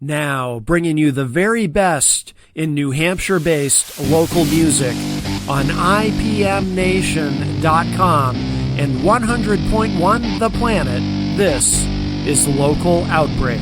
Now, bringing you the very best in New Hampshire-based local music on IPMNation.com and 100.1 The Planet, this is Local Outbreak.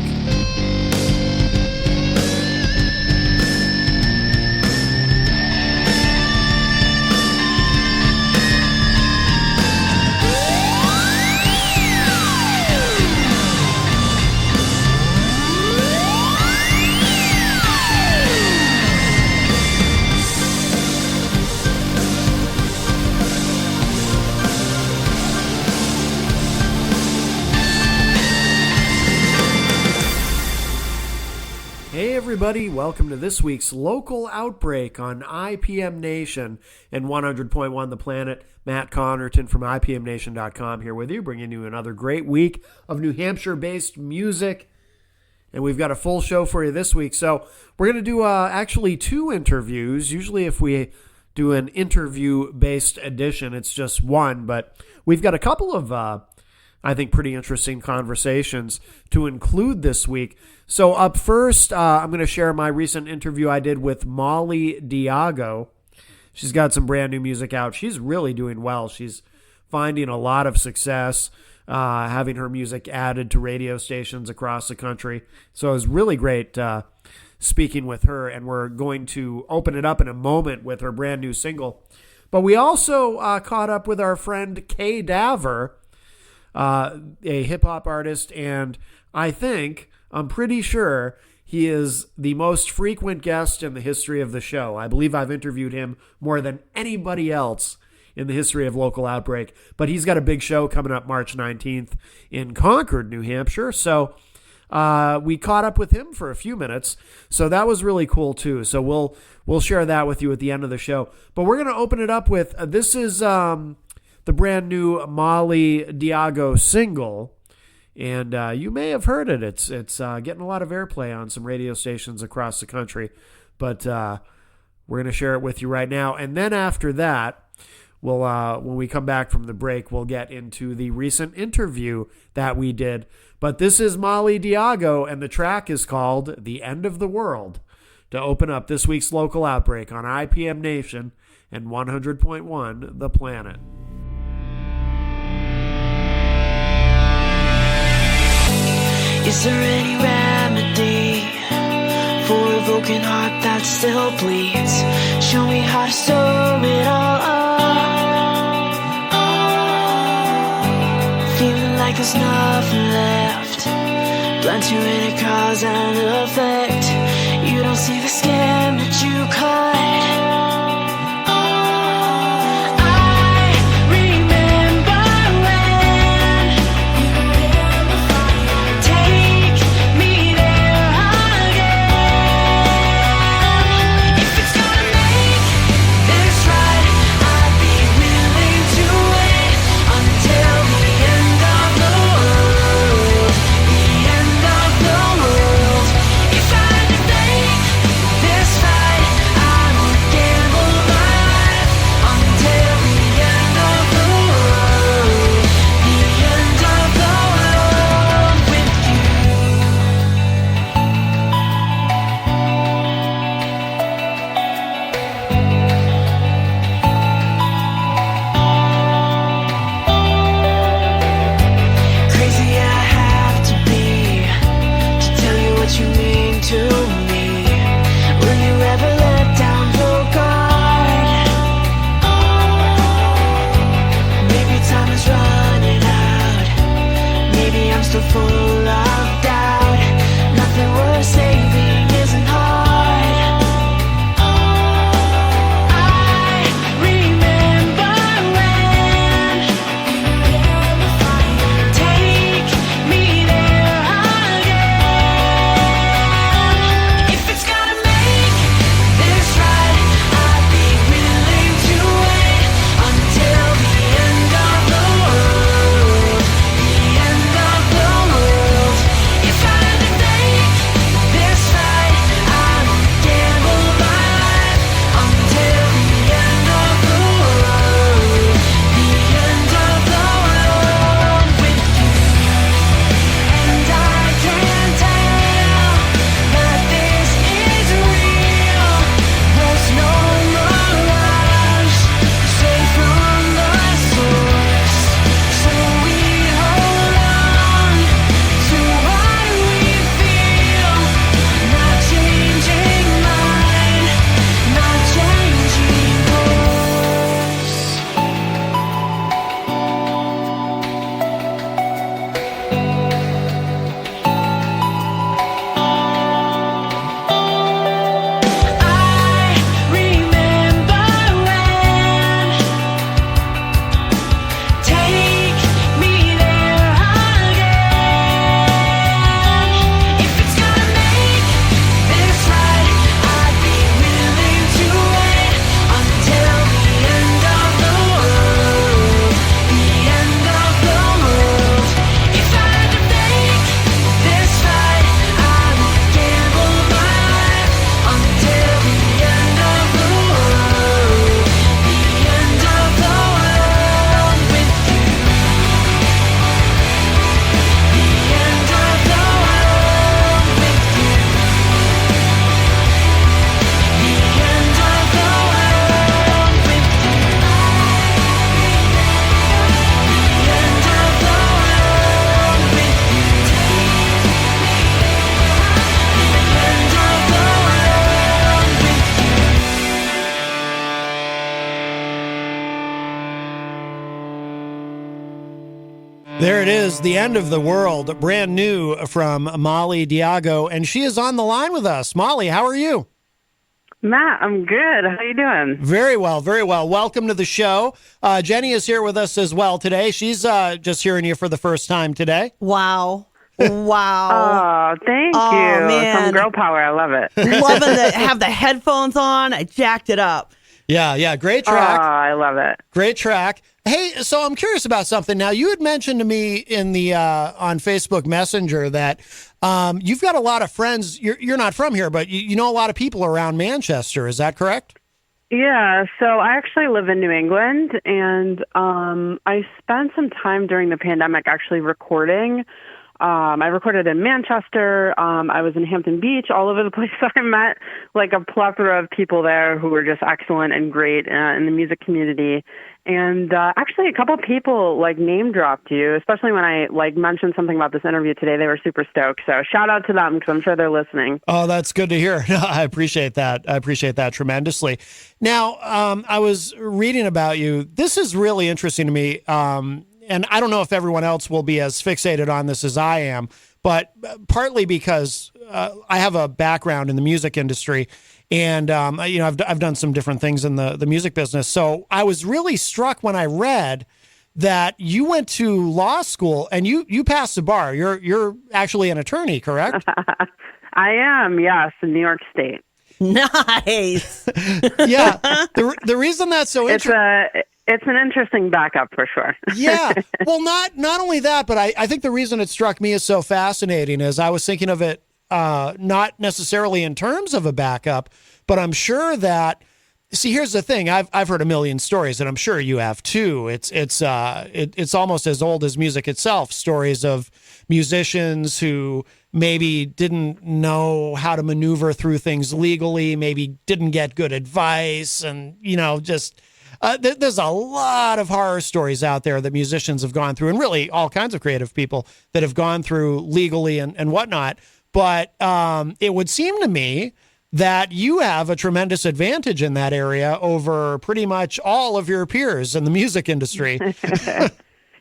Hey everybody, welcome to this week's Local Outbreak on IPM Nation and 100.1 The Planet. Matt Connerton from IPMNation.com here with you, bringing you another great week of New Hampshire-based music. And we've got a full show for you this week. So we're going to do actually two interviews. Usually if we do an interview-based edition, it's just one. But we've got a couple of, I think, pretty interesting conversations to include this week. So up first, I'm going to share my recent interview I did with Molly Diago. She's got some brand new music out. She's really doing well. She's finding a lot of success, having her music added to radio stations across the country. So it was really great speaking with her, and we're going to open it up in a moment with her brand new single. But we also caught up with our friend Kay Daver, a hip-hop artist, and I'm pretty sure he is the most frequent guest in the history of the show. I believe I've interviewed him more than anybody else in the history of Local Outbreak. But he's got a big show coming up March 19th in Concord, New Hampshire. So we caught up with him for a few minutes. So that was really cool too. So we'll share that with you at the end of the show. But we're going to open it up with, this is the brand new Molly Diago single. And you may have heard it. It's getting a lot of airplay on some radio stations across the country. But we're going to share it with you right now. And then after that, we'll when we come back from the break, we'll get into the recent interview that we did. But this is Molly Diago, and the track is called The End of the World, to open up this week's Local Outbreak on IPM Nation and 100.1 The Planet. Is there any remedy for a broken heart that still bleeds? Show me how to sew it all up. Feeling like there's nothing left. Blind to any cause and effect. You don't see the skin that you cut. This it is, The End of the World, brand new from Molly Diago, and she is on the line with us. Molly, how are you? Matt, I'm good. How you doing? Very well, very well. Welcome to the show. Jenny is here with us as well today. She's just hearing you for the first time today. Wow. Oh, thank you. Man. Some girl power. I love it. Loving to have the headphones on. I jacked it up. Yeah, great track. Oh, I love it. Great track. Hey, so I'm curious about something. Now, you had mentioned to me in the on Facebook Messenger that you've got a lot of friends. You're not from here, but you know a lot of people around Manchester. Is that correct? Yeah, so I actually live in New England, and I spent some time during the pandemic actually recording. I recorded in Manchester. I was in Hampton Beach, all over the place. I met like a plethora of people there who were just excellent and great in the music community. And actually, a couple of people like name dropped you, especially when I like mentioned something about this interview today. They were super stoked. So shout out to them because I'm sure they're listening. Oh, that's good to hear. I appreciate that. I appreciate that tremendously. Now, I was reading about you. This is really interesting to me. And I don't know if everyone else will be as fixated on this as I am, but partly because I have a background in the music industry, and I've done some different things in the music business. So I was really struck when I read that you went to law school and you passed the bar. You're actually an attorney, correct? I am, yes, in New York State. Nice. Yeah. The reason that's so interesting. It's an interesting backup for sure. Yeah. Well, not only that, but I think the reason it struck me as so fascinating is I was thinking of it not necessarily in terms of a backup, but I'm sure that, see, here's the thing. I've heard a million stories, and I'm sure you have too. It's almost as old as music itself, stories of musicians who maybe didn't know how to maneuver through things legally, maybe didn't get good advice, and, just... there's a lot of horror stories out there that musicians have gone through, and really all kinds of creative people that have gone through legally and whatnot. But it would seem to me that you have a tremendous advantage in that area over pretty much all of your peers in the music industry.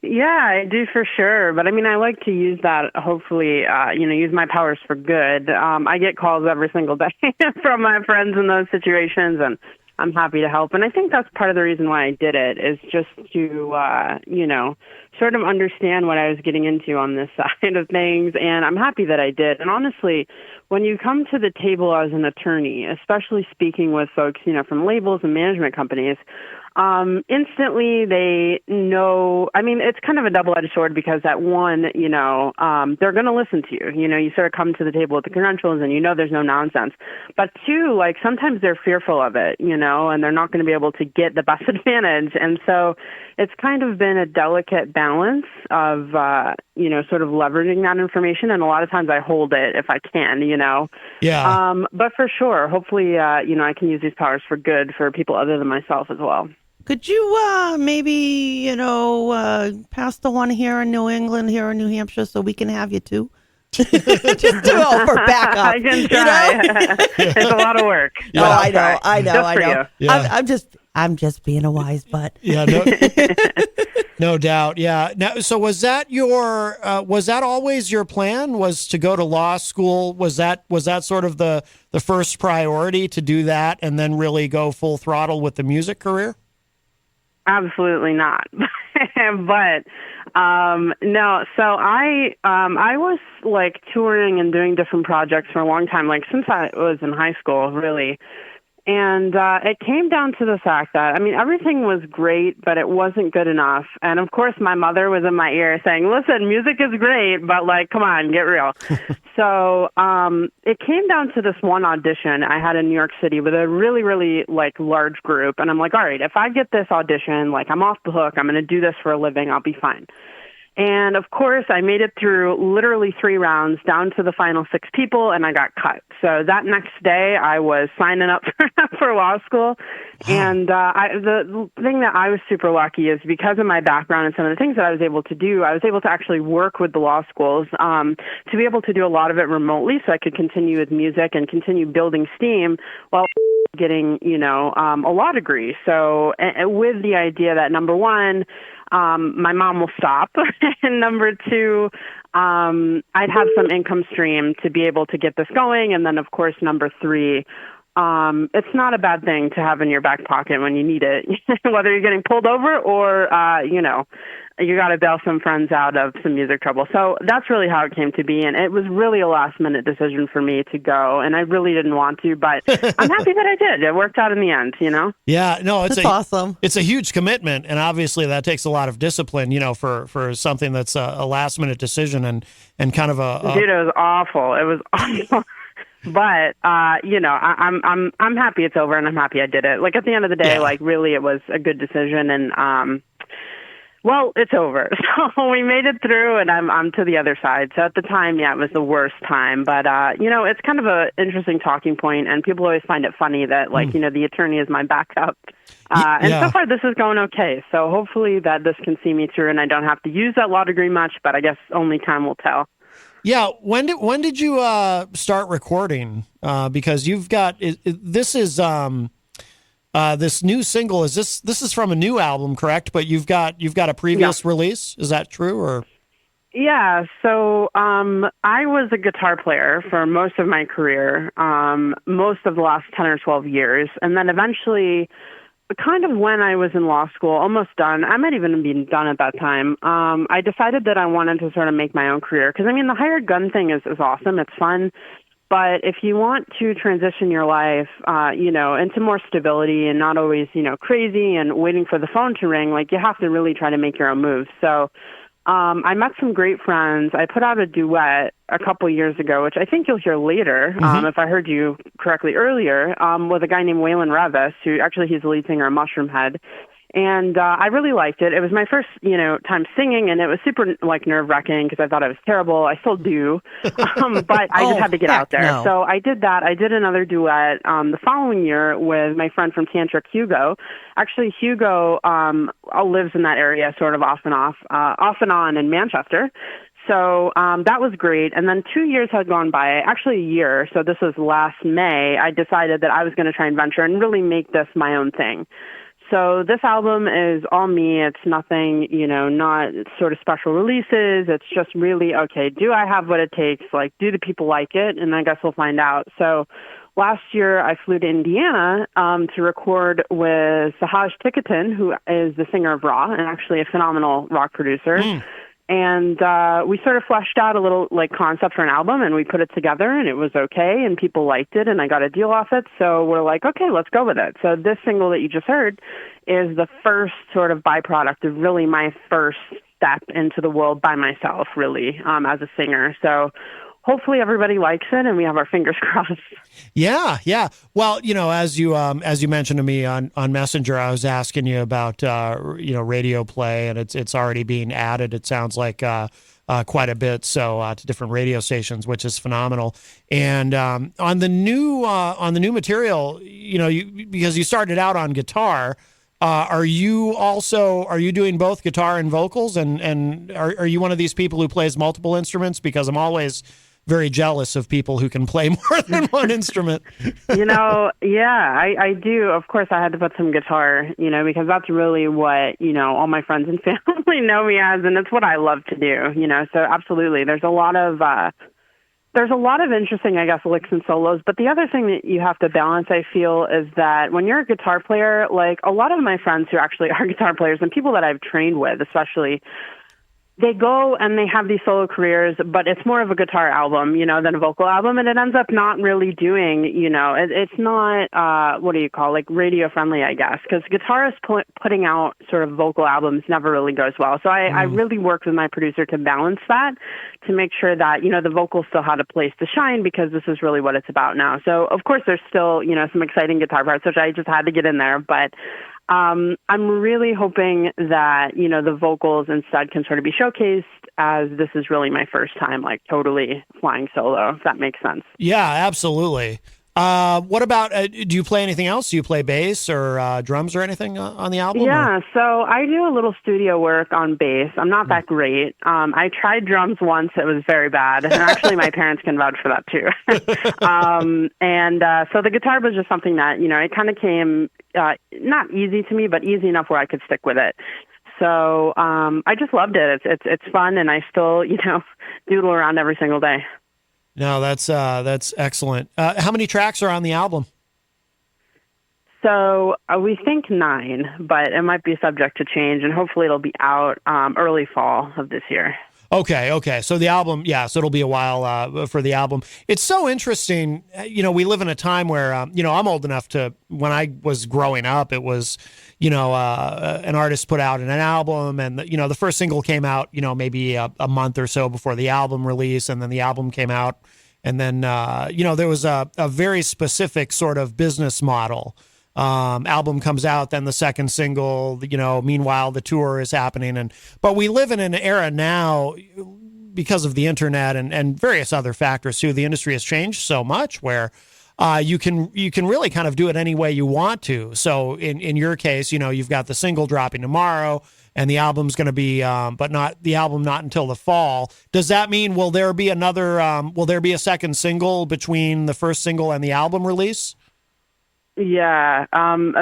Yeah, I do for sure. But I mean, I like to use that, hopefully, use my powers for good. I get calls every single day from my friends in those situations, and I'm happy to help. And I think that's part of the reason why I did it, is just to, sort of understand what I was getting into on this side of things. And I'm happy that I did. And honestly, when you come to the table as an attorney, especially speaking with folks, from labels and management companies, instantly they know, I mean, it's kind of a double-edged sword because at one, they're going to listen to you. You sort of come to the table with the credentials and there's no nonsense. But two, like sometimes they're fearful of it, and they're not going to be able to get the best advantage. And so it's kind of been a delicate balance of, sort of leveraging that information. And a lot of times I hold it if I can, Yeah. But for sure, hopefully, I can use these powers for good for people other than myself as well. Could you maybe, pass the one here in New England, here in New Hampshire, so we can have you too? Just do it for backup. I can try. It's a lot of work. Yeah. Oh, I know. Yeah. I'm just being a wise butt. Yeah, no doubt. Yeah. Now, so was that always your plan, was to go to law school? Was that sort of the first priority, to do that and then really go full throttle with the music career? Absolutely not. But no, so I was like touring and doing different projects for a long time, like since I was in high school, really. And it came down to the fact that, I mean, everything was great, but it wasn't good enough. And of course, my mother was in my ear saying, listen, music is great, but like, come on, get real. So it came down to this one audition I had in New York City with a really, really like large group. And I'm like, all right, if I get this audition, like I'm off the hook, I'm going to do this for a living, I'll be fine. And of course, I made it through literally 3 rounds down to the final 6 people, and I got cut. So that next day, I was signing up for law school. And the thing that I was super lucky is because of my background and some of the things that I was able to do, I was able to actually work with the law schools to be able to do a lot of it remotely so I could continue with music and continue building steam while getting, a law degree. So with the idea that number one, my mom will stop, and number two, I'd have some income stream to be able to get this going. And then, of course, number three, it's not a bad thing to have in your back pocket when you need it, whether you're getting pulled over or, you got to bail some friends out of some music trouble. So that's really how it came to be. And it was really a last minute decision for me to go. And I really didn't want to, but I'm happy that I did. It worked out in the end, Yeah, no, That's awesome. It's a huge commitment. And obviously that takes a lot of discipline, for something that's a last minute decision and kind of Dude, it was awful. It was awful. But I'm happy it's over, and I'm happy I did it. Like at the end of the day, really, it was a good decision, and well, it's over. So we made it through, and I'm to the other side. So at the time, it was the worst time. But it's kind of a interesting talking point, and people always find it funny that the attorney is my backup. And so far, this is going okay. So hopefully that this can see me through, and I don't have to use that law degree much. But I guess only time will tell. Yeah, when did you start recording? Because you've got this is this new single. This is from a new album, correct? But you've got a previous release. Is that true? Or yeah, so I was a guitar player for most of my career, most of the last 10 or 12 years, and then eventually, kind of when I was in law school, almost done, I might even have been done at that time, I decided that I wanted to sort of make my own career. Because, the hired gun thing is awesome. It's fun. But if you want to transition your life, into more stability and not always, crazy and waiting for the phone to ring, you have to really try to make your own moves. So I met some great friends. I put out a duet a couple years ago, which I think you'll hear later, if I heard you correctly earlier, with a guy named Waylon Revis, who actually he's the lead singer of Mushroom Head. And I really liked it. It was my first, time singing, and it was super nerve-wracking because I thought I was terrible. I still do, but I just had to get out there. No. So I did that. I did another duet the following year with my friend from Tantric, Hugo. Actually, Hugo lives in that area, sort of off and on in Manchester. So that was great. And then 2 years had gone by, actually a year. So this was last May. I decided that I was going to try and venture and really make this my own thing. So this album is all me. It's nothing, not sort of special releases. It's just really, okay, do I have what it takes? Do the people like it? And I guess we'll find out. So last year I flew to Indiana to record with Sahaj Ticketon, who is the singer of Raw and actually a phenomenal rock producer. And we sort of fleshed out a little concept for an album, and we put it together, and it was okay, and people liked it, and I got a deal off it. So we're like, okay, let's go with it. So this single that you just heard is the first sort of byproduct of really my first step into the world by myself, really, as a singer. So hopefully everybody likes it, and we have our fingers crossed. Yeah. Well, as you mentioned to me on Messenger, I was asking you about radio play, and it's already being added. It sounds like quite a bit, so to different radio stations, which is phenomenal. And on the new material, because you started out on guitar. Are you doing both guitar and vocals, and are you one of these people who plays multiple instruments? Because I'm always very jealous of people who can play more than one instrument. I do. Of course, I had to put some guitar, because that's really what, all my friends and family know me as, and it's what I love to do, So absolutely, there's a lot of interesting, I guess, licks and solos. But the other thing that you have to balance, I feel, is that when you're a guitar player, a lot of my friends who actually are guitar players and people that I've trained with, especially, they go and they have these solo careers, but it's more of a guitar album, than a vocal album. And it ends up not really doing, it's not, radio friendly, I guess, because guitarists putting out sort of vocal albums never really goes well. So I really worked with my producer to balance that, to make sure that, the vocals still had a place to shine, because this is really what it's about now. So of course there's still, some exciting guitar parts, which I just had to get in there, but I'm really hoping that, the vocals instead can sort of be showcased, as this is really my first time, totally flying solo, if that makes sense. Yeah, absolutely. What about, do you play anything else? Do you play bass or drums or anything on the album? Yeah, so I do a little studio work on bass. I'm not that great. I tried drums once. It was very bad. And actually, my parents can vouch for that, too. So the guitar was just something that, it kind of came not easy to me, but easy enough where I could stick with it. So I just loved it. It's fun, and I still, doodle around every single day. No, that's excellent. How many tracks are on the album? So we think 9, but it might be subject to change, and hopefully it'll be out early fall of this year. Okay. So the album, so it'll be a while for the album. It's so interesting. We live in a time where, I'm old enough to, when I was growing up, it was, an artist put out an album, and, the first single came out, maybe a month or so before the album release, and then the album came out. And then, there was a very specific sort of business model. Album comes out, then the second single, meanwhile the tour is happening. But we live in an era now, because of the internet and various other factors too. The industry has changed so much where you can really kind of do it any way you want to. So in your case, you've got the single dropping tomorrow, and the album's going to be, but not until the fall. Does that mean will there be a second single between the first single and the album release? Yeah,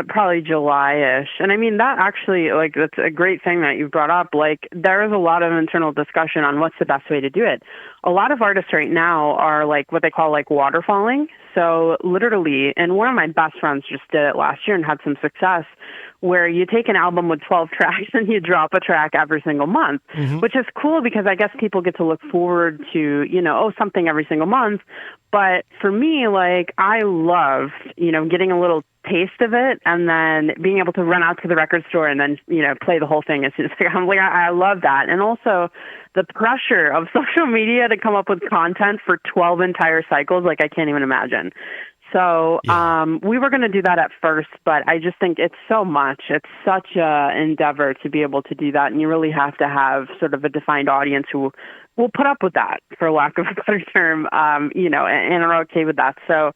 probably July-ish. And I mean, that actually, that's a great thing that you brought up. There is a lot of internal discussion on what's the best way to do it. A lot of artists right now are what they call waterfalling. So literally, and one of my best friends just did it last year and had some success, where you take an album with 12 tracks and you drop a track every single month, which is cool because I guess people get to look forward to, something every single month. But for me, I loved, getting a little taste of it and then being able to run out to the record store and then, play the whole thing as soon as I love that. And also the pressure of social media to come up with content for 12 entire cycles, I can't even imagine. So we were going to do that at first, but I just think it's so much. It's such an endeavor to be able to do that, and you really have to have sort of a defined audience who will put up with that, for lack of a better term, and are okay with that. So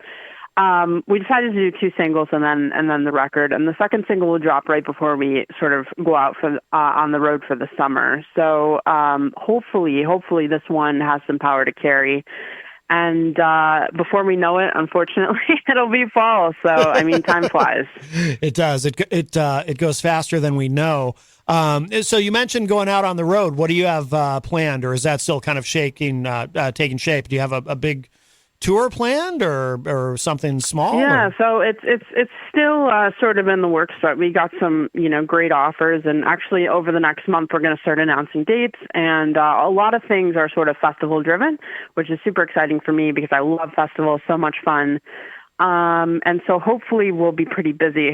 we decided to do 2 singles and then the record, and the second single will drop right before we sort of go out for on the road for the summer. So hopefully this one has some power to carry. And before we know it, unfortunately, it'll be fall. So, I mean, time flies. It does. It goes faster than we know. So you mentioned going out on the road. What do you have planned, or is that still kind of taking shape? Do you have a big tour planned or something small? Yeah, so it's still sort of in the works, but we got some great offers, and actually over the next month we're going to start announcing dates, and a lot of things are sort of festival driven, which is super exciting for me because I love festivals, so much fun. And so hopefully we'll be pretty busy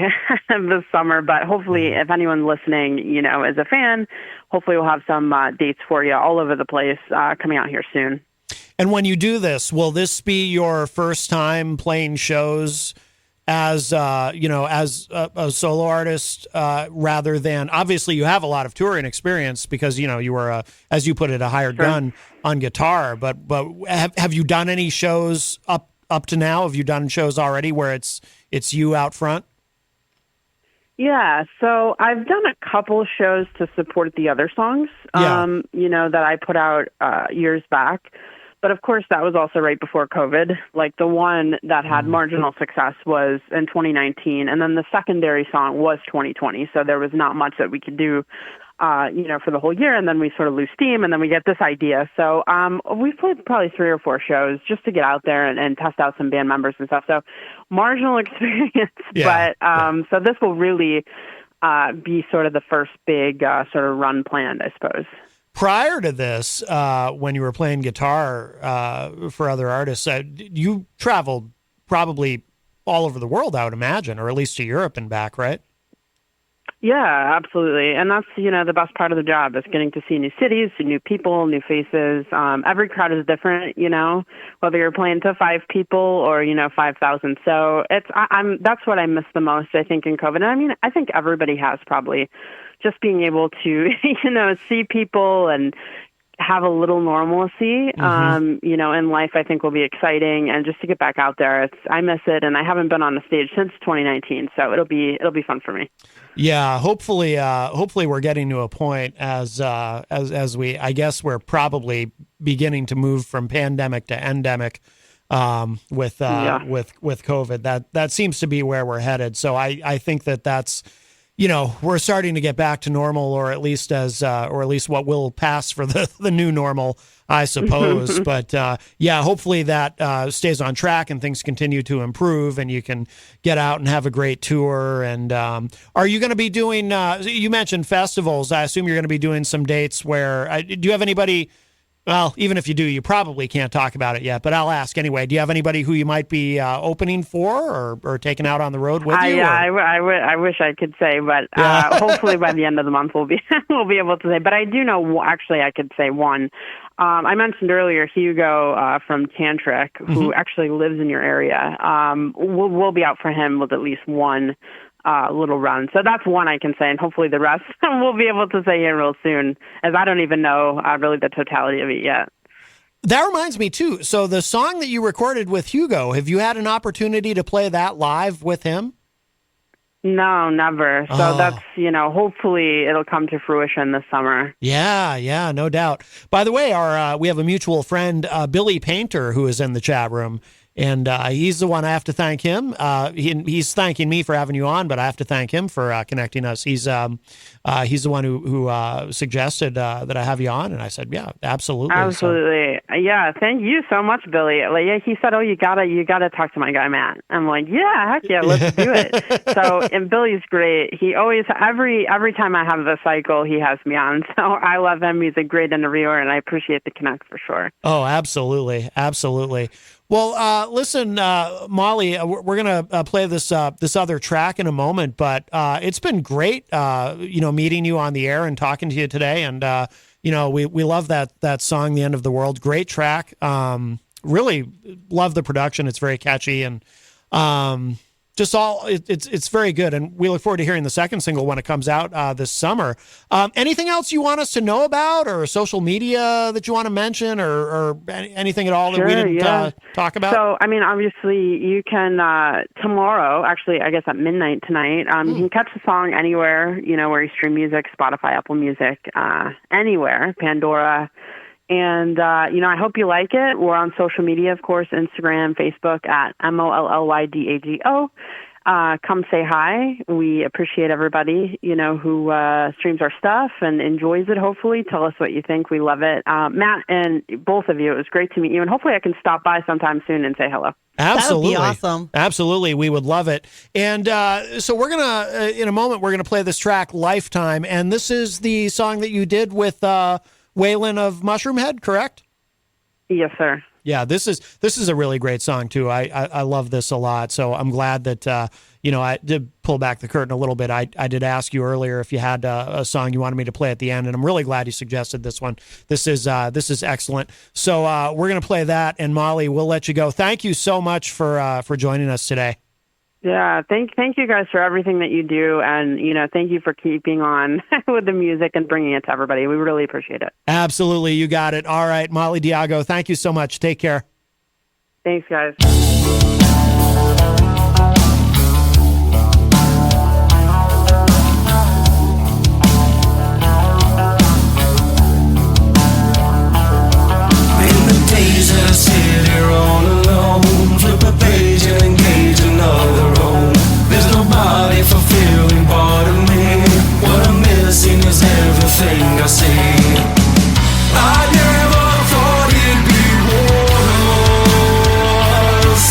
this summer, but hopefully if anyone listening, is a fan, hopefully we'll have some dates for you all over the place coming out here soon. And when you do this, will this be your first time playing shows as a solo artist, rather than, obviously you have a lot of touring experience because, you were, as you put it, a hired gun on guitar, but have you done any shows up to now? Have you done shows already where it's you out front? Yeah, so I've done a couple shows to support the other songs, that I put out years back. But of course, that was also right before COVID. The one that had marginal success was in 2019, and then the secondary song was 2020. So there was not much that we could do, for the whole year. And then we sort of lose steam, and then we get this idea. So we've played probably 3 or 4 shows just to get out there and test out some band members and stuff. So marginal experience, but so this will really be sort of the first big sort of run planned, I suppose. Prior to this, when you were playing guitar for other artists, you traveled probably all over the world, I would imagine, or at least to Europe and back, right? Yeah, absolutely. And that's, the best part of the job is getting to see new cities, see new people, new faces. Every crowd is different, whether you're playing to 5 people or, 5,000. So that's what I miss the most, I think, in COVID. And I mean, I think everybody has probably just being able to, see people and have a little normalcy, in life, I think will be exciting. And just to get back out there, I miss it. And I haven't been on a stage since 2019. So it'll be fun for me. Yeah. Hopefully we're getting to a point as we, I guess we're probably beginning to move from pandemic to endemic, with COVID. That seems to be where we're headed. So I think that's, we're starting to get back to normal, or at least what will pass for the new normal, I suppose. But hopefully that stays on track and things continue to improve, and you can get out and have a great tour. And are you going to be doing? You mentioned festivals. I assume you're going to be doing some dates where. Do you have anybody? Well, even if you do, you probably can't talk about it yet, but I'll ask anyway. Do you have anybody who you might be opening for or taking out on the road with you? I wish I could say, but hopefully by the end of the month we'll be able to say. But I do know, actually, I could say one. I mentioned earlier Hugo from Tantric, who actually lives in your area. We'll be out for him with at least one little run. So that's one I can say, and hopefully the rest we'll be able to say here real soon, as I don't even know really the totality of it yet. That reminds me too. So the song that you recorded with Hugo, have you had an opportunity to play that live with him? No, never. So that's, hopefully it'll come to fruition this summer. Yeah, no doubt. By the way, we have a mutual friend, Billy Painter, who is in the chat room. And he's the one I have to thank him. He's thanking me for having you on, but I have to thank him for connecting us. He's the one who suggested that I have you on, and I said, yeah, absolutely. Absolutely. So. Yeah, thank you so much, Billy. He said, you gotta talk to my guy Matt. I'm like, yeah, heck yeah, let's do it. So, and Billy's great. He always every time I have the cycle, he has me on. So I love him. He's a great interviewer, and I appreciate the connect for sure. Oh, absolutely. Well, listen, Molly, we're going to play this other track in a moment, but it's been great, meeting you on the air and talking to you today. And, we love that song, The End of the World. Great track. Really love the production. It's very catchy, and it's very good. And we look forward to hearing the second single when it comes out this summer. Anything else you want us to know about, or social media that you want to mention, or anything at all that we didn't talk about? So, obviously you can, tomorrow, actually, I guess at midnight tonight, you can catch the song anywhere, where you stream music, Spotify, Apple Music, anywhere, Pandora. And, I hope you like it. We're on social media, of course, Instagram, Facebook at MOLLYDAGO. Come say hi. We appreciate everybody, who streams our stuff and enjoys it, hopefully. Tell us what you think. We love it. Matt and both of you, it was great to meet you. And hopefully I can stop by sometime soon and say hello. Absolutely. That would be awesome. Absolutely. We would love it. And so we're going to, in a moment, we're going to play this track, Lifetime. And this is the song that you did with Waylon of Mushroomhead, correct? Yes, sir. Yeah, this is a really great song too. I love this a lot. So I'm glad that I did pull back the curtain a little bit. I did ask you earlier if you had a song you wanted me to play at the end, and I'm really glad you suggested this one. This is excellent. So we're gonna play that, and Molly, we'll let you go. Thank you so much for joining us today. Yeah, thank you guys for everything that you do, and thank you for keeping on with the music and bringing it to everybody. We really appreciate it. Absolutely, you got it. All right, Molly Diago, thank you so much. Take care. Thanks, guys. In the days that I sit here all alone, flip a page and engage another role. There's nobody fulfilling part of me. What I'm missing is everything I see. I never thought it'd be wars.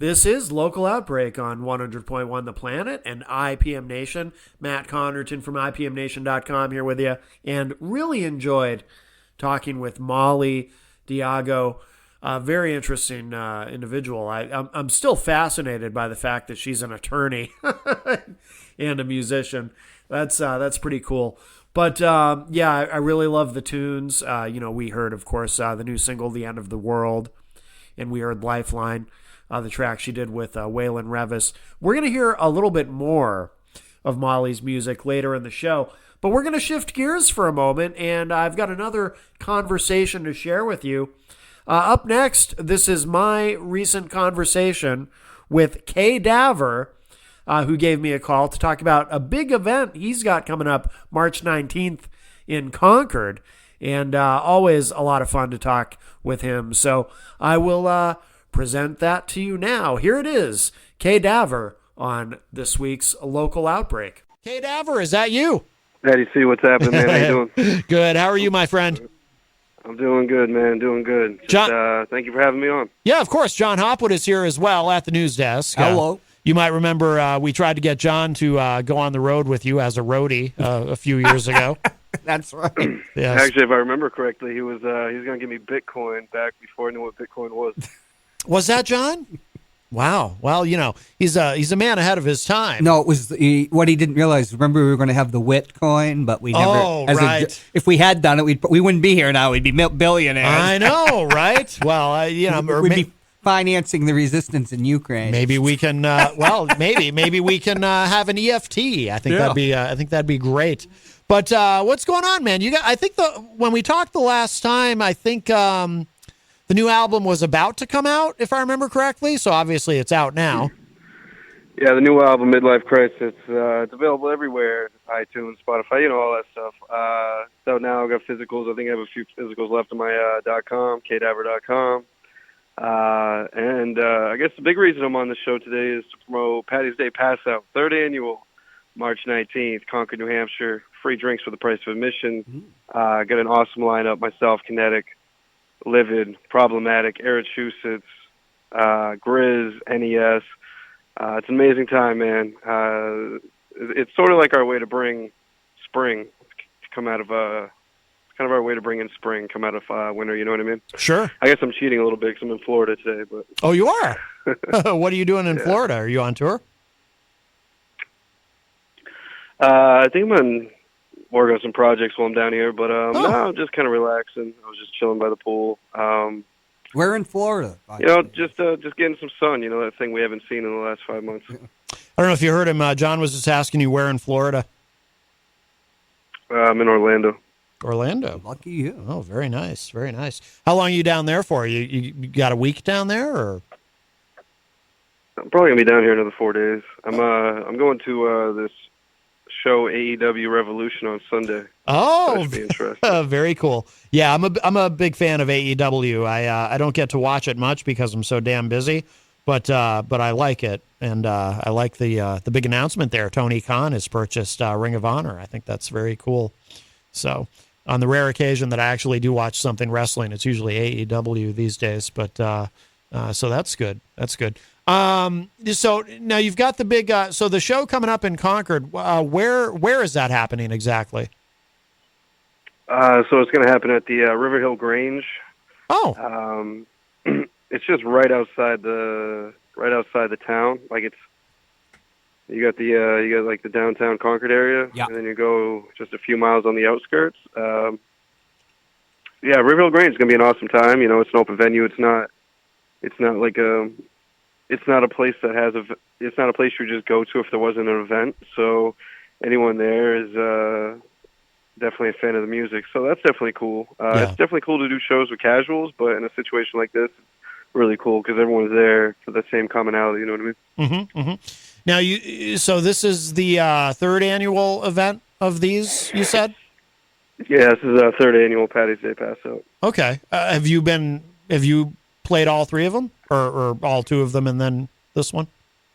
This is Local Outbreak on 100.1 The Planet and IPM Nation. Matt Connerton from IPMNation.com here with you, and really enjoyed talking with Molly Diago. A very interesting individual. I'm still fascinated by the fact that she's an attorney and a musician. That's pretty cool. But yeah, I really love the tunes. We heard, of course, the new single "The End of the World," and we heard "Lifeline." The track she did with Waylon Revis. We're going to hear a little bit more of Molly's music later in the show, but we're going to shift gears for a moment, and I've got another conversation to share with you. Up next, this is my recent conversation with Kay Daver, who gave me a call to talk about a big event he's got coming up March 19th in Concord, and always a lot of fun to talk with him. So I will present that to you now. Here it is, Kay Daver on this week's Local Outbreak. Kay Daver, is that you? Eddie, see what's happening, man. How you doing? Good. How are you, my friend? I'm doing good, man. Doing good. Thank you for having me on. Yeah, of course. John Hopwood is here as well at the news desk. Hello. You might remember we tried to get John to go on the road with you as a roadie a few years ago. That's right. Yes. Actually, if I remember correctly, he was going to give me Bitcoin back before I knew what Bitcoin was. Was that John? Wow. Well, he's a man ahead of his time. No, it was what he didn't realize. Remember, we were going to have the WIT coin, but we never. Oh, right. If we had done it, we wouldn't be here now. We'd be billionaires. I know, right? Well, we'd be financing the resistance in Ukraine. Maybe we can. Maybe we can have an EFT. I think that'd be great. But what's going on, man? I think when we talked the last time, I think the new album was about to come out, if I remember correctly. So obviously it's out now. Yeah, the new album, Midlife Crisis, it's available everywhere: iTunes, Spotify, all that stuff. So now I've got physicals. I think I have a few physicals left on my .com, kdaver.com. And I guess the big reason I'm on the show today is to promote Patty's Day Pass Out, 3rd annual, March 19th, Concord, New Hampshire. Free drinks for the price of admission. Got an awesome lineup: myself, Kinetic, Livid, Problematic, Aretusits, Grizz, NES. It's an amazing time, man. It's sort of like our way to bring spring to come out of kind of our way to bring in spring, come out of winter. You know what I mean? Sure. I guess I'm cheating a little bit because I'm in Florida today. But oh, you are? What are you doing in Florida? Are you on tour? I think I'm on work on some projects while I'm down here, but no, I'm just kind of relaxing. I was just chilling by the pool. Where in Florida? Just getting some sun. That thing we haven't seen in the last 5 months. I don't know if you heard him. John was just asking you where in Florida. I'm in Orlando. Orlando. Lucky you. Oh, very nice, very nice. How long are you down there for? You got a week down there, or? I'm probably gonna be down here another 4 days. I'm going to this show, AEW Revolution, on Sunday. Oh, that should be interesting. Very cool. Yeah, I'm a big fan of AEW. I don't get to watch it much because I'm so damn busy, but I like it, and I like the big announcement there. Tony Khan has purchased Ring of Honor. I think that's very cool. So on the rare occasion that I actually do watch something wrestling, it's usually AEW these days. But so that's good. That's good. So now you've got the big, so the show coming up in Concord, where is that happening exactly? So it's going to happen at the River Hill Grange. Oh, it's just right outside the town. Like you got like the downtown Concord area, and then you go just a few miles on the outskirts. Yeah, River Hill Grange is going to be an awesome time. It's an open venue. It's not like it's not a place that it's not a place you just go to if there wasn't an event. So anyone there is definitely a fan of the music. So that's definitely cool. It's definitely cool to do shows with casuals, but in a situation like this, it's really cool because everyone's there for the same commonality. You know what I mean? Mm-hmm, mm-hmm. Now, so this is the 3rd annual event of these, you said? Yeah, this is our 3rd annual Patty's Day Pass Out. Okay. Have you played all 3 of them, or all 2 of them, and then this one?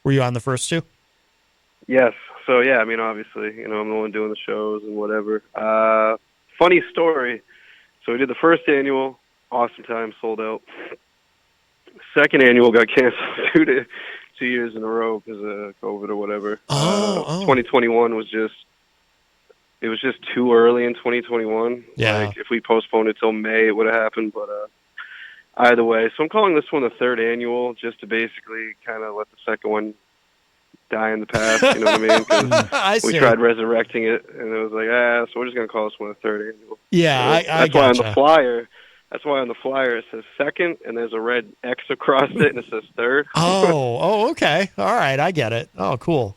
Were you on the first 2? Yes. So yeah, I mean, obviously, I'm the one doing the shows and whatever. Funny story. So we did the 1st annual, awesome time, sold out. second annual got canceled 2 years in a row because of COVID or whatever. 2021 was just too early in 2021. Yeah. Like if we postponed it till May, it would have happened. But either way, so I'm calling this one the third annual, just to basically kind of let the second one die in the past. You know what I mean? 'Cause I we see. tried resurrecting it, and it was like, so we're just gonna call this one the third annual. Yeah, So I that's why on gotcha. the flyer. That's why on the flyer it says second, and there's a red X across it, and it says third. Oh, okay. All right, I get it. Oh, cool.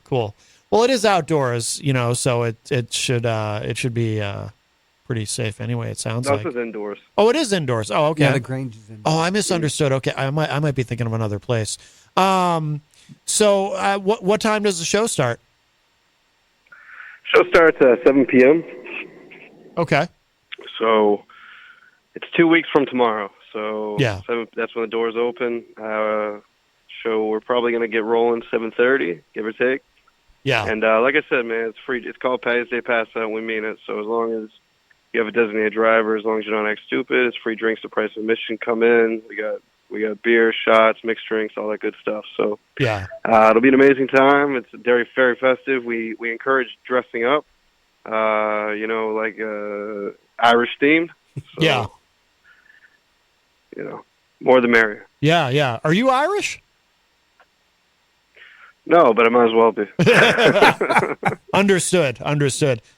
Well, it is outdoors, so it should be pretty safe anyway. It sounds No, like. this is indoors. Oh, it is indoors. Oh, okay. Yeah, the Grange is in. Oh, I misunderstood. Okay, I might be thinking of another place. So what time does the show start? Show starts at 7 p.m. Okay. So it's 2 weeks from tomorrow. So Yeah. that's when the doors open. Show we're probably gonna get rolling 7:30, give or take. Yeah. And like I said, man, it's free. It's called Patty's Day Pass Out. We mean it. So as long as you have a designated driver, as long as you don't act stupid, it's free drinks. The price of admission. Come in. We got beer, shots, mixed drinks, all that good stuff. So Yeah. it'll be an amazing time. It's very very festive. We encourage dressing up. Like Irish themed. So, Yeah. more the merrier. Yeah. Are you Irish? No, but I might as well be. Understood.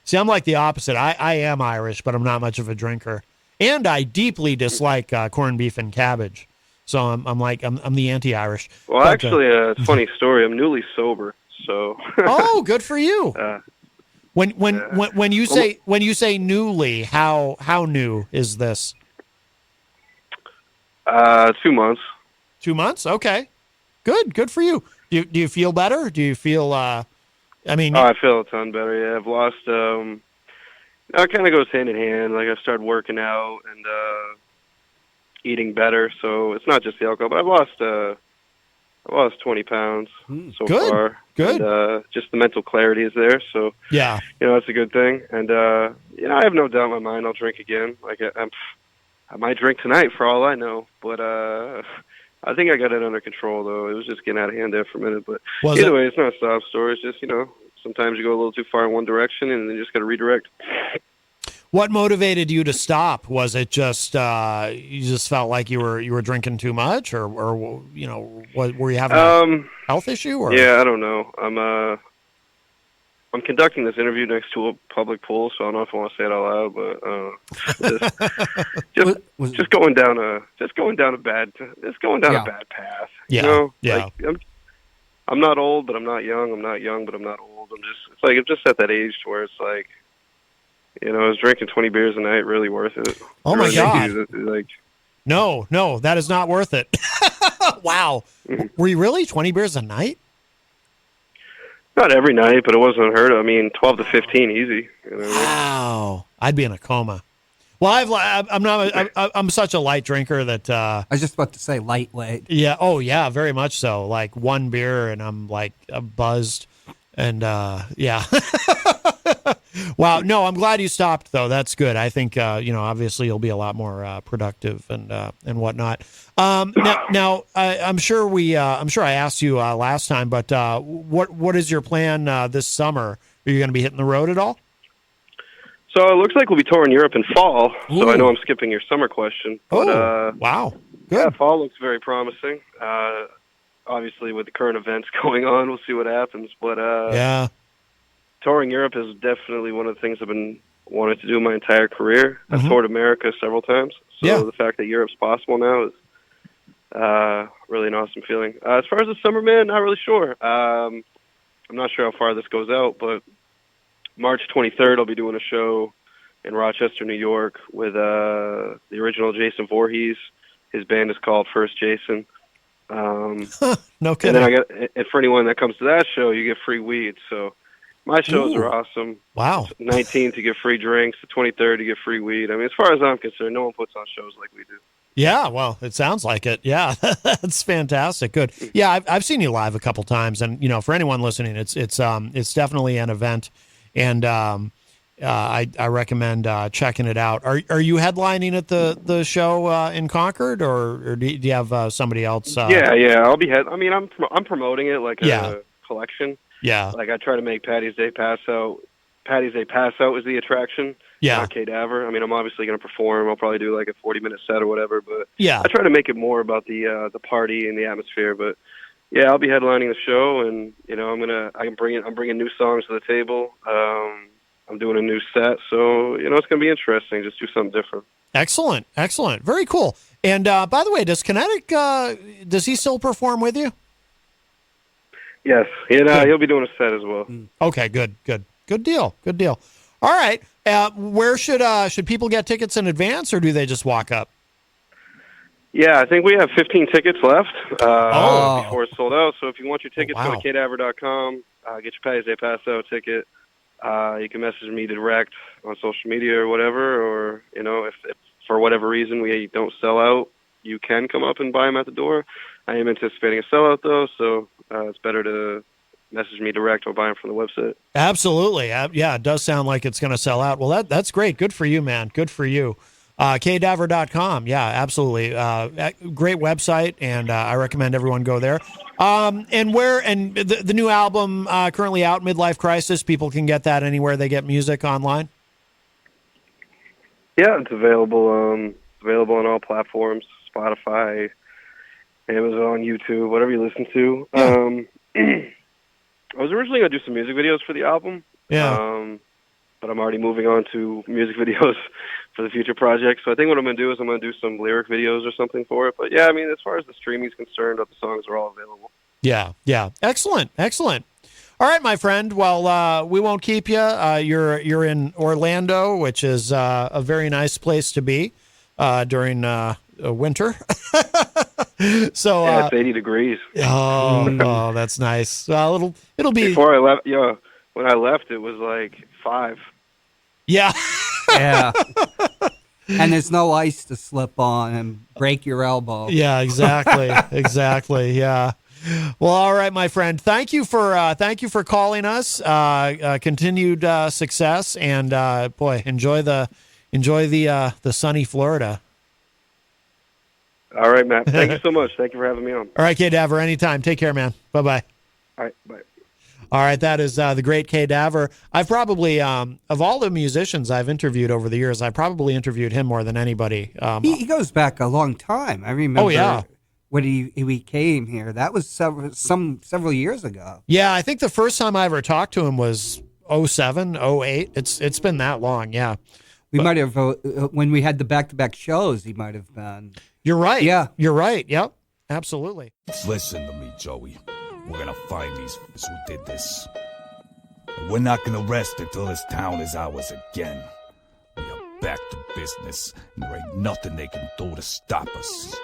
See, I'm like the opposite. I am Irish, but I'm not much of a drinker, and I deeply dislike corned beef and cabbage. So I'm the anti-Irish. Well, But, actually, it's a funny story. I'm newly sober, so. Oh, good for you. When you say newly, how new is this? 2 months. 2 months? Okay. Good for you. Do you feel better? Do you feel I feel a ton better. Yeah, I've lost. It kind of goes hand in hand. Like I started working out and eating better, so it's not just the alcohol. But I've lost 20 pounds so Good. far. Good. And, just the mental clarity is there, so yeah. that's a good thing. And I have no doubt in my mind I'll drink again. Like I might drink tonight for all I know, but I think I got it under control, though. It was just getting out of hand there for a minute. But either way, it's not a sob story. It's just, sometimes you go a little too far in one direction, and then you just got to redirect. What motivated you to stop? Was it just you just felt like you were drinking too much, or were you having a health issue? Or? Yeah, I don't know. I'm conducting this interview next to a public pool, so I don't know if I want to say it out loud, but just going down a bad path. Yeah. Like I'm not old, but I'm not young. I'm not young, but I'm not old. I'm just at that age where it's like, is drinking 20 beers a night really worth it? Oh my God! Like, no, that is not worth it. Wow, were you really 20 beers a night? Not every night, but it wasn't unheard of. I mean, 12 to 15, easy. Wow, I'd be in a coma. Well, I'm such a light drinker that. I was just about to say lightweight. Yeah. Oh, yeah. Very much so. Like one beer, and I'm like buzzed, and yeah. Wow. No, I'm glad you stopped though. That's good. I think obviously you'll be a lot more productive and whatnot. Now I'm sure I asked you last time, but what is your plan this summer? Are you going to be hitting the road at all? So it looks like we'll be touring Europe in fall. Ooh. So I know I'm skipping your summer question. But, wow. Good. Yeah, fall looks very promising. Obviously, with the current events going on, we'll see what happens. But yeah. Touring Europe is definitely one of the things I've been wanting to do my entire career. I've toured America several times, so the fact that Europe's possible now is really an awesome feeling. As far as the summer, man, not really sure. I'm not sure how far this goes out, but March 23rd, I'll be doing a show in Rochester, New York, with the original Jason Voorhees. His band is called First Jason. No kidding. And then and for anyone that comes to that show, you get free weed. So my shows are awesome. Wow. 19th, you get free drinks. The 23rd, you get free weed. I mean, as far as I'm concerned, no one puts on shows like we do. Yeah, well, it sounds like it. Yeah, that's fantastic. Good. Yeah, I've seen you live a couple times, and for anyone listening, it's definitely an event, and I recommend checking it out. Are you headlining at the show in Concord, or do you have somebody else? Yeah, I'll be I'm promoting it like a collection. Yeah. Like I try to make Patty's Day Pass Out. Patty's Day Pass Out is the attraction. Yeah. Not Cadaver. I mean, I'm obviously going to perform. I'll probably do like a 40-minute set or whatever. But yeah, I try to make it more about the party and the atmosphere. But yeah, I'll be headlining the show, and I'm bringing new songs to the table. I'm doing a new set, so it's going to be interesting. Just do something different. Excellent, very cool. And by the way, does Kinetic does he still perform with you? Yes, he'll be doing a set as well. Okay, good deal. All right, where should people get tickets in advance, or do they just walk up? Yeah, I think we have 15 tickets left before it's sold out. So if you want your tickets, go to cadaver.com, get your Patty's Day Pass Out ticket. You can message me direct on social media or whatever, or if for whatever reason we don't sell out, you can come up and buy them at the door. I am anticipating a sellout though, so it's better to message me direct or buy them from the website. Absolutely, yeah, it does sound like it's going to sell out. Well, that's great. Good for you, man. Good for you. Cadaver.com. Yeah, absolutely. Great website, and I recommend everyone go there. And the new album currently out, Midlife Crisis, people can get that anywhere they get music online? Yeah, it's available. Available on all platforms, Spotify, Amazon, YouTube, whatever you listen to. Yeah. I was originally going to do some music videos for the album. Yeah. But I'm already moving on to music videos for the future project. So I think what I'm going to do is I'm going to do some lyric videos or something for it. But yeah, I mean, as far as the streaming is concerned, the songs are all available. Yeah. Excellent. All right, my friend. Well, we won't keep you. You're in Orlando, which is a very nice place to be during winter. So yeah, it's 80 degrees. Oh, that's nice. Well, it'll be. Before I left, when I left, it was like 5. Yeah. Yeah. And there's no ice to slip on and break your elbow. Yeah, exactly. Yeah. Well, all right, my friend. Thank you for calling us. Continued success, and boy, enjoy the sunny Florida. All right, Matt. Thank you so much. Thank you for having me on. All right, Cadaver. Anytime. Take care, man. Bye-bye. All right, bye. All right, that is the great Cadaver. I've probably, of all the musicians I've interviewed over the years, I probably interviewed him more than anybody. He goes back a long time. I remember. Oh, yeah. When he came here, that was several years ago. Yeah, I think the first time I ever talked to him was 07, 08. It's been that long, yeah. Might have when we had the back-to-back shows, he might have been. You're right. Yeah, you're right. Yep, absolutely. Listen to me, Joey. We're gonna find these f***s who did this. And we're not gonna rest until this town is ours again. We are back to business, and there ain't nothing they can do to stop us.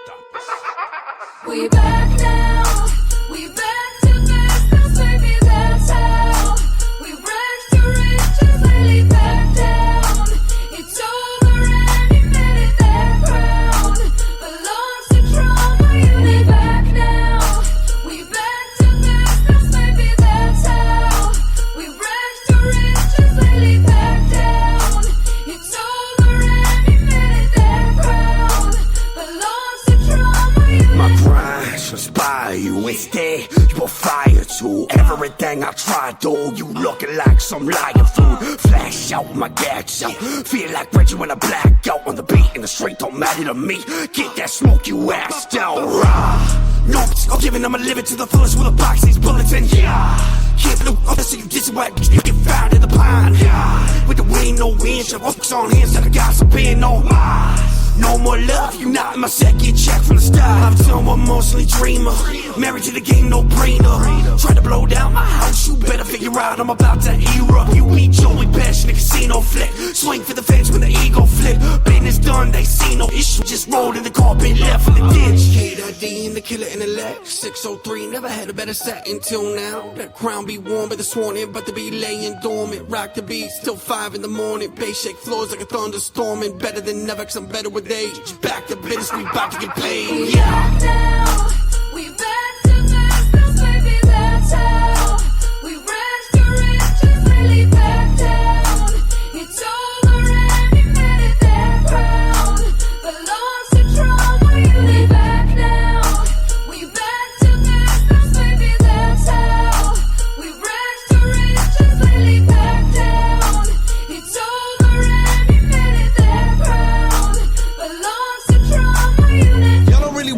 We back now. We back to business, baby. That's how we rise to riches, lately back down. It's over and you made it that crown belongs to trauma. We back now. We back to business, baby. That's how we rise to riches, lately back down. It's over and you made it that crown belongs to trauma. My grind should inspire you. Instead, you will fire to everything I try to do. You looking like some lying fool. Flash out my gadgets out. Feel like Reggie when I black out on the beat in the street. Don't matter to me. Get that smoke you ass down. Rah. No, I'm giving them a living to the fullest with a box these bullets in. Yeah. Keep blue up so you diss what you get found in the pond. Yeah. With the wind, no wind, your focus on hands that I got some being no mind. No more love, you not in my second check from the start. I've done one mostly dreamer. Married to the game, no brainer. Try to blow down my house, you better figure out I'm about that era. You meet Joey Bash in a casino flick. Swing for the fence when the ego flip. Business done, they see no issue. Just rolled in the carpet, left in the ditch. KD and the killer in the Lex. 603, never had a better set until now. That crown be worn, but the sworn in, but to be laying dormant. Rock the beat, still 5 in the morning. Bass shake floors like a thunderstorm. And better than never, 'cause I'm better with age. Back to business, we about to get paid. Yeah. Now, we back to business, baby. That's how we rise to riches, lately back down. It's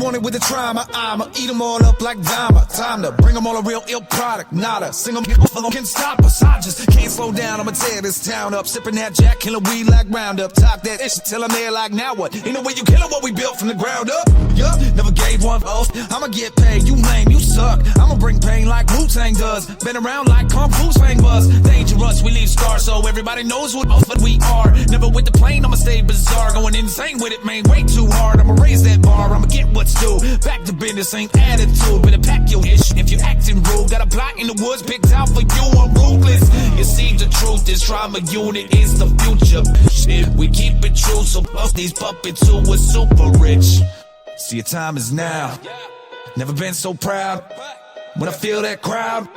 on it with the trauma. I'ma eat them all up like Dama. Time to bring them all a real ill product. Nada, sing them can stop us. I just can't slow down. I'ma tear this town up. Sipping that Jack, killing weed like Roundup. Talk that ish till I'm there like now what? Ain't no way you killing what we built from the ground up. Yup, never gave one off. I'ma get paid, you lame, you suck. I'ma bring pain like Wu-Tang does. Been around like Kung Fu's fang buzz. Dangerous, we leave scars so everybody knows what we are. Never with the plane, I'ma stay bizarre. Going insane with it, man, way too hard. I'ma raise that bar, I'ma get what's due. Back to business, ain't attitude. Better pack your ish if you're acting rude. Got a plot in the woods picked out for you, I'm ruthless. You see the truth, this trauma unit is the future. Shit, we keep it true, so bust these puppets who was super rich. See, your time is now. Never been so proud. When I feel that crowd,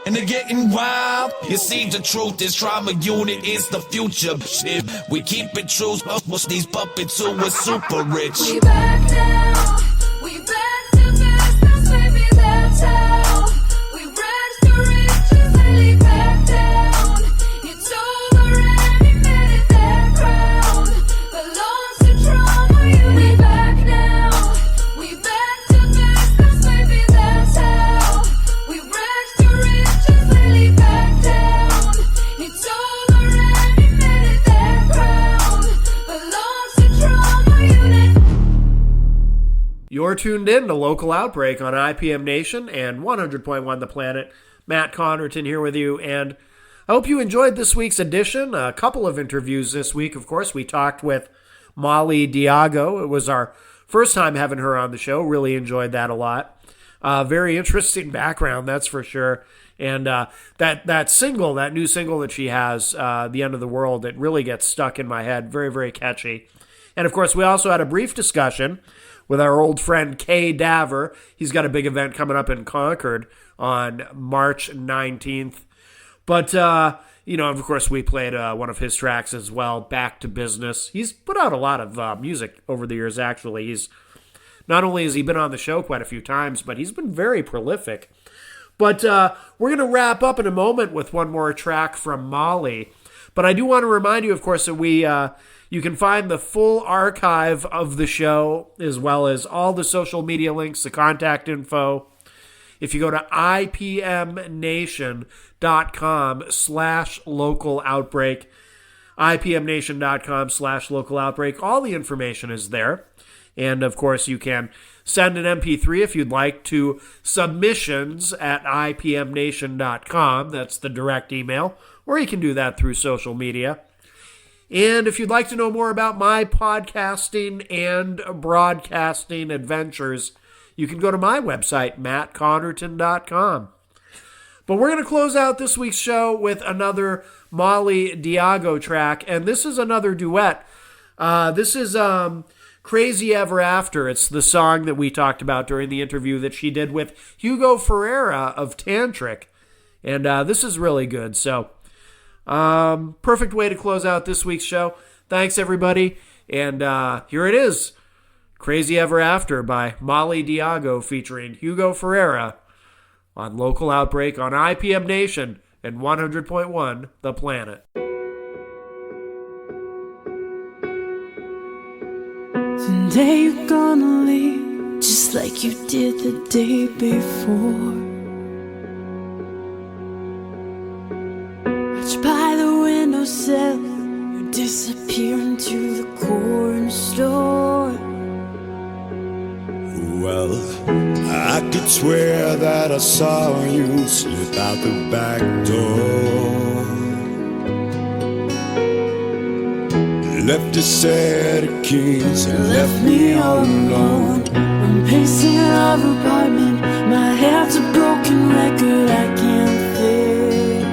and they're getting wild. You see the truth, this trauma unit is the future. Shit, we keep it true, bust these puppets who was super rich. We back now, we back to business, baby, that's how. We rags to riches, lately back down. It's over and we made it that crown. Belongs to trauma unit. We back now, we back to business, baby, that's how. We rags to riches, lately back down. It's over and we made it that crown. Belongs to trauma unit. You're tuned in to Local Outbreak on IPM Nation and 100.1 The Planet. Matt Connerton here with you, and I hope you enjoyed this week's edition. A couple of interviews this week, of course. We talked with Molly Diago. It was our first time having her on the show. Really enjoyed that a lot. Very interesting background, that's for sure. And that single, that new single that she has, The End of the World, it really gets stuck in my head. Very, very catchy. And, of course, we also had a brief discussion with our old friend Kay Daver. He's got a big event coming up in Concord on March 19th. But, of course, we played one of his tracks as well, Back to Business. He's put out a lot of music over the years, actually. He's not only has he been on the show quite a few times, but he's been very prolific. But we're going to wrap up in a moment with one more track from Molly. But I do want to remind you, of course, that you can find the full archive of the show as well as all the social media links, the contact info. If you go to ipmnation.com/local outbreak, ipmnation.com/local outbreak, all the information is there. And, of course, you can send an MP3 if you'd like to submissions@ipmnation.com. That's the direct email. Or you can do that through social media. And if you'd like to know more about my podcasting and broadcasting adventures, you can go to my website, mattconnerton.com. But we're going to close out this week's show with another Molly Diago track. And this is another duet. This is Crazy Ever After. It's the song that we talked about during the interview that she did with Hugo Ferreira of Tantric. And this is really good. So, perfect way to close out this week's show. Thanks, everybody. And here it is. Crazy Ever After by Molly Diago featuring Hugo Ferreira on Local Outbreak on IPM Nation and 100.1 The Planet. Someday you're gonna leave, just like you did the day before. Watch by the windowsill, you disappear into the corner store. Well, I could swear that I saw you slip out the back door. Left a set of keys and left me all alone. I'm pacing our apartment, my heart's a broken record I can't fix.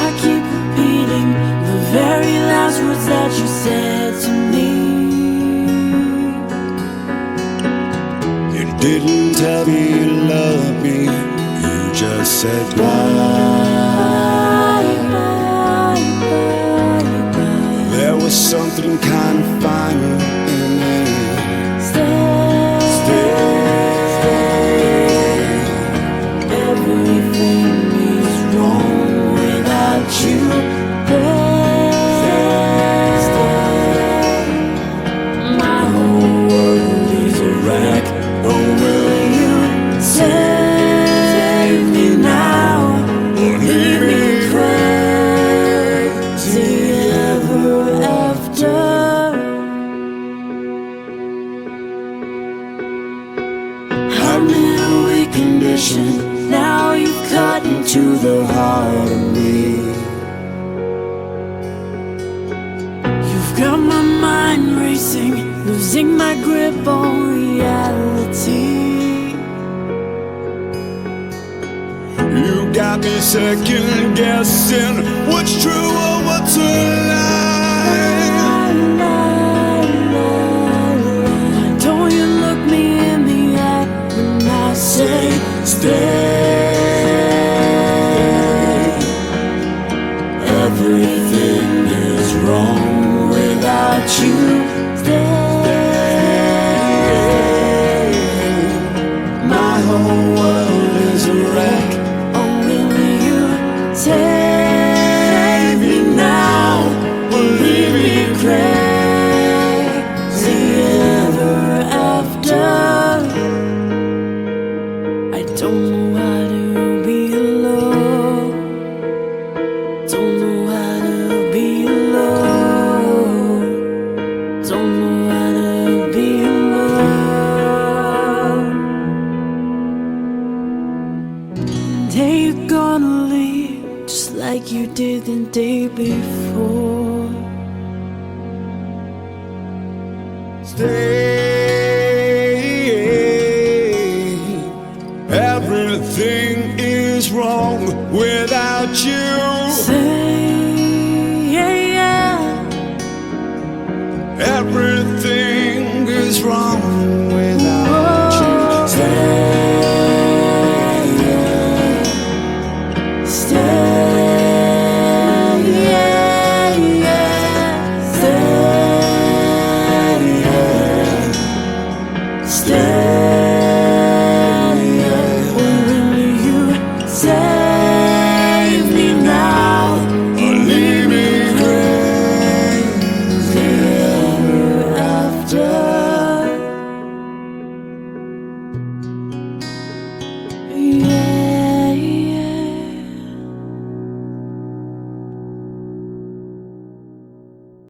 I keep repeating the very last words that you said to me. You didn't tell me you loved me, you just said bye. There was something kind of final in it. Stay. Everything is wrong without you there. into the heart of me. You've got my mind racing, losing my grip on reality. You got me second guessing what's true or what's a lie. Don't you look me in the eye when I say stay. Everything is wrong without you. Stay. My whole world is a wreck. Save me now, or leave me crazy ever after. I don't know how to be alone. Don't know how to be alone. Don't know how to be alone. Day you're gonna leave, just like you did the day before. Stay. Everything is wrong without you. Say, yeah. Everything is wrong